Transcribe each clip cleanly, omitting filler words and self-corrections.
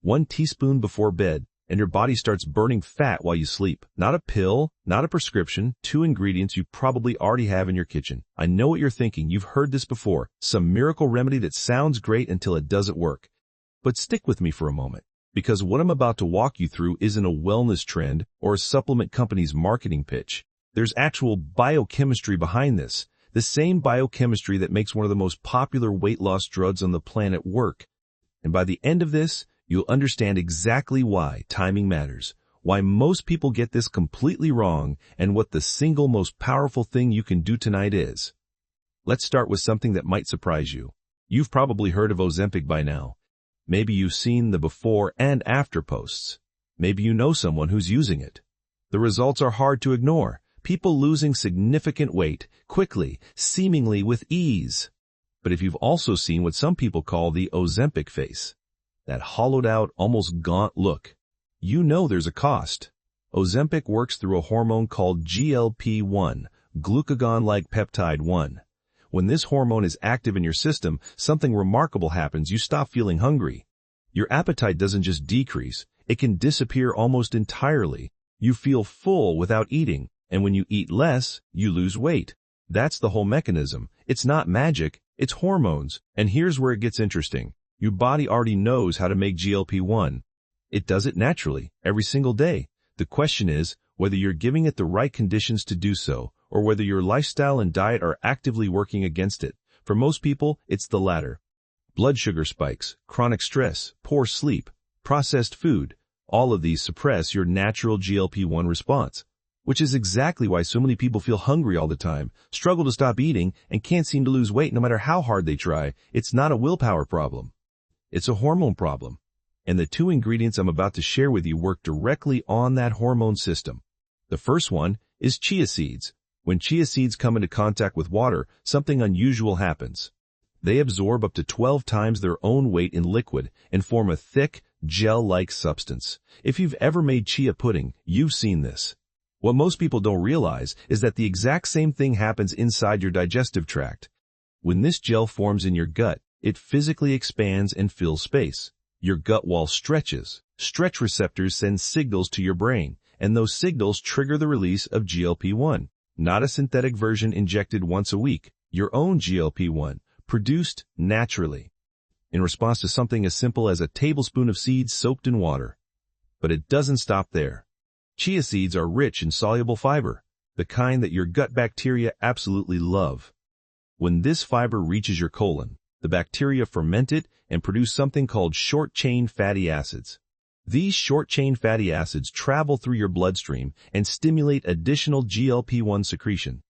1 teaspoon before bed, and your body starts burning fat while you sleep. Not a pill, not a prescription, 2 ingredients you probably already have in your kitchen. I know what you're thinking. You've heard this before. Some miracle remedy that sounds great until it doesn't work. But stick with me for a moment, because what I'm about to walk you through isn't a wellness trend or a supplement company's marketing pitch. There's actual biochemistry behind this, the same biochemistry that makes one of the most popular weight loss drugs on the planet work. And by the end of this, you'll understand exactly why timing matters, why most people get this completely wrong, and what the single most powerful thing you can do tonight is. Let's start with something that might surprise you. You've probably heard of Ozempic by now. Maybe you've seen the before and after posts. Maybe you know someone who's using it. The results are hard to ignore. People losing significant weight, quickly, seemingly with ease. But if you've also seen what some people call the Ozempic face, that hollowed-out, almost gaunt look, you know there's a cost. Ozempic works through a hormone called GLP-1, glucagon-like peptide 1. When this hormone is active in your system, something remarkable happens. You stop feeling hungry. Your appetite doesn't just decrease, it can disappear almost entirely. You feel full without eating, and when you eat less, you lose weight. That's the whole mechanism. It's not magic, it's hormones. And here's where it gets interesting. Your body already knows how to make GLP-1. It does it naturally, every single day. The question is whether you're giving it the right conditions to do so, or whether your lifestyle and diet are actively working against it. For most people, it's the latter. Blood sugar spikes, chronic stress, poor sleep, processed food, all of these suppress your natural GLP-1 response, which is exactly why so many people feel hungry all the time, struggle to stop eating, and can't seem to lose weight no matter how hard they try. It's not a willpower problem. It's a hormone problem. And the 2 ingredients I'm about to share with you work directly on that hormone system. The first one is chia seeds. When chia seeds come into contact with water, something unusual happens. They absorb up to 12 times their own weight in liquid and form a thick, gel-like substance. If you've ever made chia pudding, you've seen this. What most people don't realize is that the exact same thing happens inside your digestive tract. When this gel forms in your gut, it physically expands and fills space. Your gut wall stretches. Stretch receptors send signals to your brain, and those signals trigger the release of GLP-1. Not a synthetic version injected once a week, your own GLP-1, produced naturally, in response to something as simple as a tablespoon of seeds soaked in water. But it doesn't stop there. Chia seeds are rich in soluble fiber, the kind that your gut bacteria absolutely love. When this fiber reaches your colon, the bacteria ferment it and produce something called short-chain fatty acids. These short-chain fatty acids travel through your bloodstream and stimulate additional GLP-1 secretion.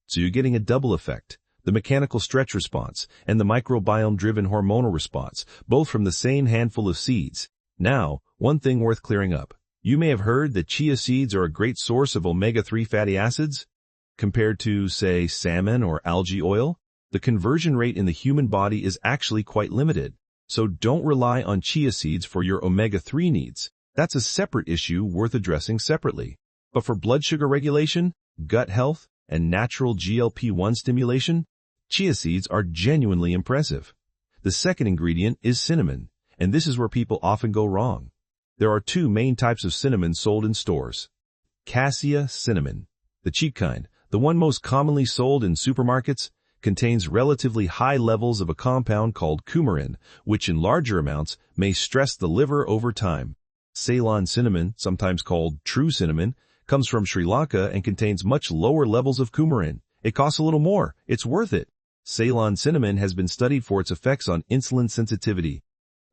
So you're getting a double effect, the mechanical stretch response and the microbiome-driven hormonal response, both from the same handful of seeds. Now, one thing worth clearing up. You may have heard that chia seeds are a great source of omega-3 fatty acids. Compared to, say, salmon or algae oil, the conversion rate in the human body is actually quite limited. So don't rely on chia seeds for your omega-3 needs. That's a separate issue worth addressing separately. But for blood sugar regulation, gut health, and natural GLP-1 stimulation, chia seeds are genuinely impressive. The second ingredient is cinnamon, and this is where people often go wrong. There are 2 main types of cinnamon sold in stores. Cassia cinnamon, the cheap kind, the one most commonly sold in supermarkets, contains relatively high levels of a compound called coumarin, which in larger amounts may stress the liver over time. Ceylon cinnamon, sometimes called true cinnamon, comes from Sri Lanka and contains much lower levels of coumarin. It costs a little more. It's worth it. Ceylon cinnamon has been studied for its effects on insulin sensitivity.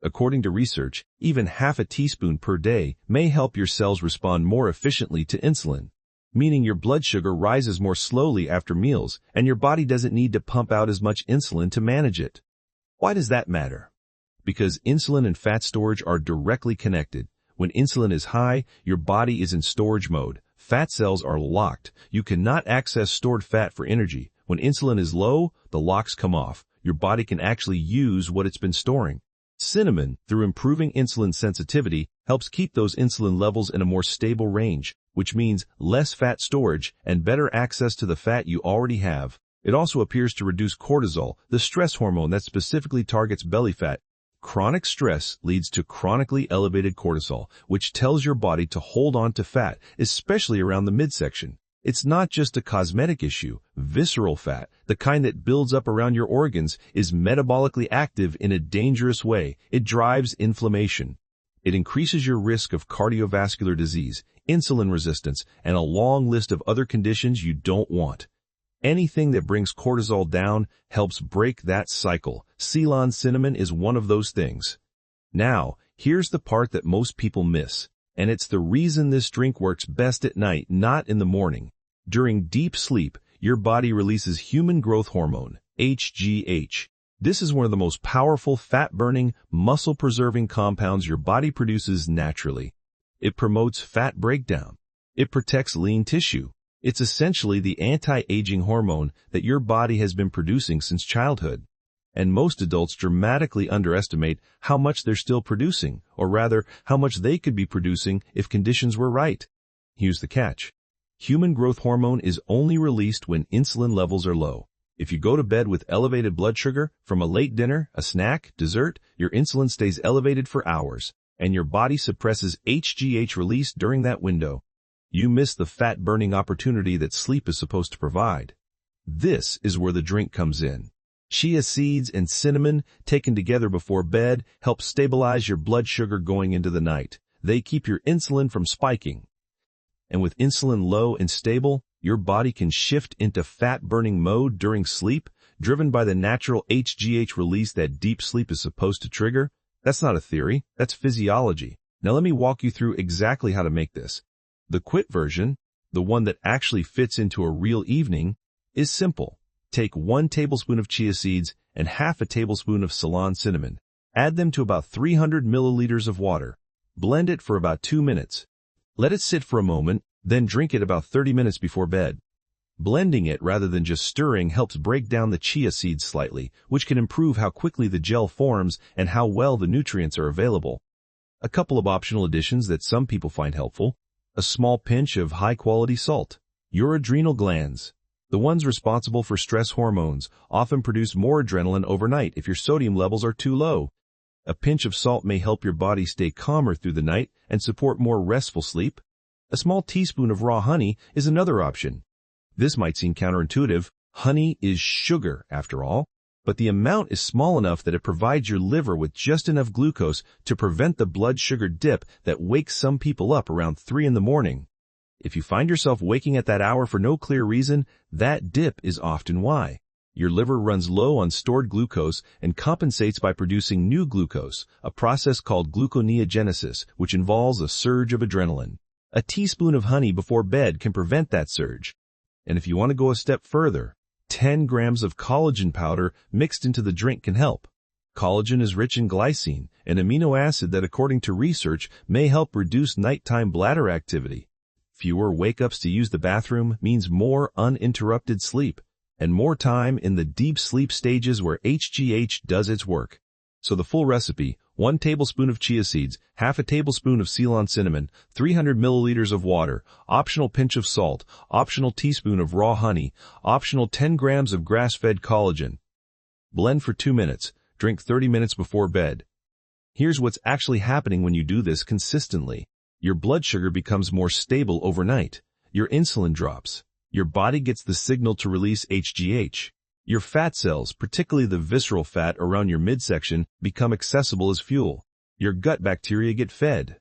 According to research, even half a teaspoon per day may help your cells respond more efficiently to insulin, meaning your blood sugar rises more slowly after meals, and your body doesn't need to pump out as much insulin to manage it. Why does that matter? Because insulin and fat storage are directly connected. When insulin is high, your body is in storage mode. Fat cells are locked. You cannot access stored fat for energy. When insulin is low, the locks come off. Your body can actually use what it's been storing. Cinnamon, through improving insulin sensitivity, helps keep those insulin levels in a more stable range, which means less fat storage and better access to the fat you already have. It also appears to reduce cortisol, the stress hormone that specifically targets belly fat. Chronic stress leads to chronically elevated cortisol, which tells your body to hold on to fat, especially around the midsection. It's not just a cosmetic issue. Visceral fat, the kind that builds up around your organs, is metabolically active in a dangerous way. It drives inflammation. It increases your risk of cardiovascular disease, insulin resistance, and a long list of other conditions you don't want. Anything that brings cortisol down helps break that cycle. Ceylon cinnamon is one of those things. Now, here's the part that most people miss. And it's the reason this drink works best at night, not in the morning. During deep sleep, your body releases human growth hormone, HGH. This is one of the most powerful fat-burning, muscle-preserving compounds your body produces naturally. It promotes fat breakdown. It protects lean tissue. It's essentially the anti-aging hormone that your body has been producing since childhood. And most adults dramatically underestimate how much they're still producing, or rather, how much they could be producing if conditions were right. Here's the catch. Human growth hormone is only released when insulin levels are low. If you go to bed with elevated blood sugar from a late dinner, a snack, dessert, your insulin stays elevated for hours, and your body suppresses HGH release during that window. You miss the fat-burning opportunity that sleep is supposed to provide. This is where the drink comes in. Chia seeds and cinnamon, taken together before bed, help stabilize your blood sugar going into the night. They keep your insulin from spiking. And with insulin low and stable, your body can shift into fat-burning mode during sleep, driven by the natural HGH release that deep sleep is supposed to trigger. That's not a theory, that's physiology. Now let me walk you through exactly how to make this. The quit version, the one that actually fits into a real evening, is simple. Take 1 tablespoon of chia seeds and half a tablespoon of Ceylon cinnamon. Add them to about 300 milliliters of water. Blend it for about 2 minutes. Let it sit for a moment, then drink it about 30 minutes before bed. Blending it rather than just stirring helps break down the chia seeds slightly, which can improve how quickly the gel forms and how well the nutrients are available. A couple of optional additions that some people find helpful. A small pinch of high-quality salt. Your adrenal glands, the ones responsible for stress hormones, often produce more adrenaline overnight if your sodium levels are too low. A pinch of salt may help your body stay calmer through the night and support more restful sleep. A small teaspoon of raw honey is another option. This might seem counterintuitive. Honey is sugar, after all, but the amount is small enough that it provides your liver with just enough glucose to prevent the blood sugar dip that wakes some people up around 3 in the morning. If you find yourself waking at that hour for no clear reason, that dip is often why. Your liver runs low on stored glucose and compensates by producing new glucose, a process called gluconeogenesis, which involves a surge of adrenaline. A teaspoon of honey before bed can prevent that surge. And if you want to go a step further, 10 grams of collagen powder mixed into the drink can help. Collagen is rich in glycine, an amino acid that, according to research, may help reduce nighttime bladder activity. Fewer wake-ups to use the bathroom means more uninterrupted sleep, and more time in the deep sleep stages where HGH does its work. So the full recipe: 1 tablespoon of chia seeds, half a tablespoon of Ceylon cinnamon, 300 milliliters of water, optional pinch of salt, optional teaspoon of raw honey, optional 10 grams of grass-fed collagen. Blend for 2 minutes. Drink 30 minutes before bed. Here's what's actually happening when you do this consistently. Your blood sugar becomes more stable overnight. Your insulin drops. Your body gets the signal to release HGH. Your fat cells, particularly the visceral fat around your midsection, become accessible as fuel. Your gut bacteria get fed.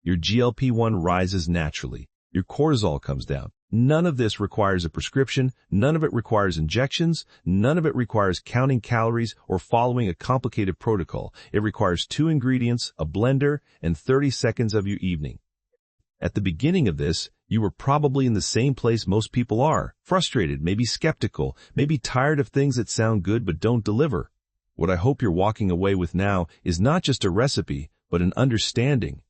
Your GLP-1 rises naturally. Your cortisol comes down. None of this requires a prescription. None of it requires injections. None of it requires counting calories or following a complicated protocol. It requires 2 ingredients, a blender, and 30 seconds of your evening. At the beginning of this, you were probably in the same place most people are, frustrated, maybe skeptical, maybe tired of things that sound good but don't deliver. What I hope you're walking away with now is not just a recipe, but an understanding.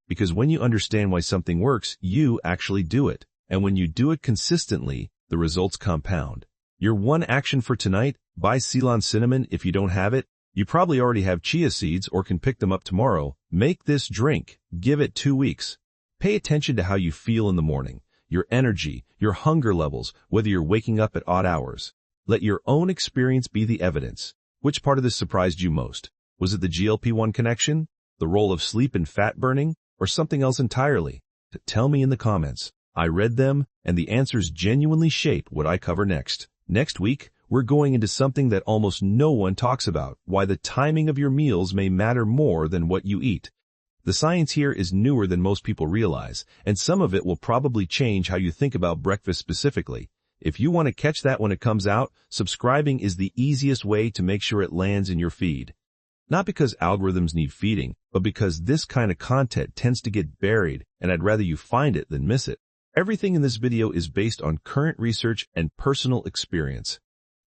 Because when you understand why something works, you actually do it. And when you do it consistently, the results compound. Your one action for tonight: buy Ceylon cinnamon if you don't have it. You probably already have chia seeds or can pick them up tomorrow. Make this drink. Give it 2 weeks. Pay attention to how you feel in the morning, your energy, your hunger levels, whether you're waking up at odd hours. Let your own experience be the evidence. Which part of this surprised you most? Was it the GLP-1 connection, the role of sleep in fat burning, or something else entirely? Tell me in the comments. I read them, and the answers genuinely shape what I cover next. Next week, we're going into something that almost no one talks about, why the timing of your meals may matter more than what you eat. The science here is newer than most people realize, and some of it will probably change how you think about breakfast specifically. If you want to catch that when it comes out, subscribing is the easiest way to make sure it lands in your feed. Not because algorithms need feeding, but because this kind of content tends to get buried, and I'd rather you find it than miss it. Everything in this video is based on current research and personal experience.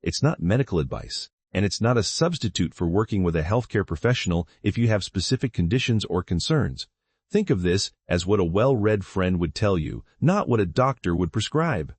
It's not medical advice, and it's not a substitute for working with a healthcare professional if you have specific conditions or concerns. Think of this as what a well-read friend would tell you, not what a doctor would prescribe.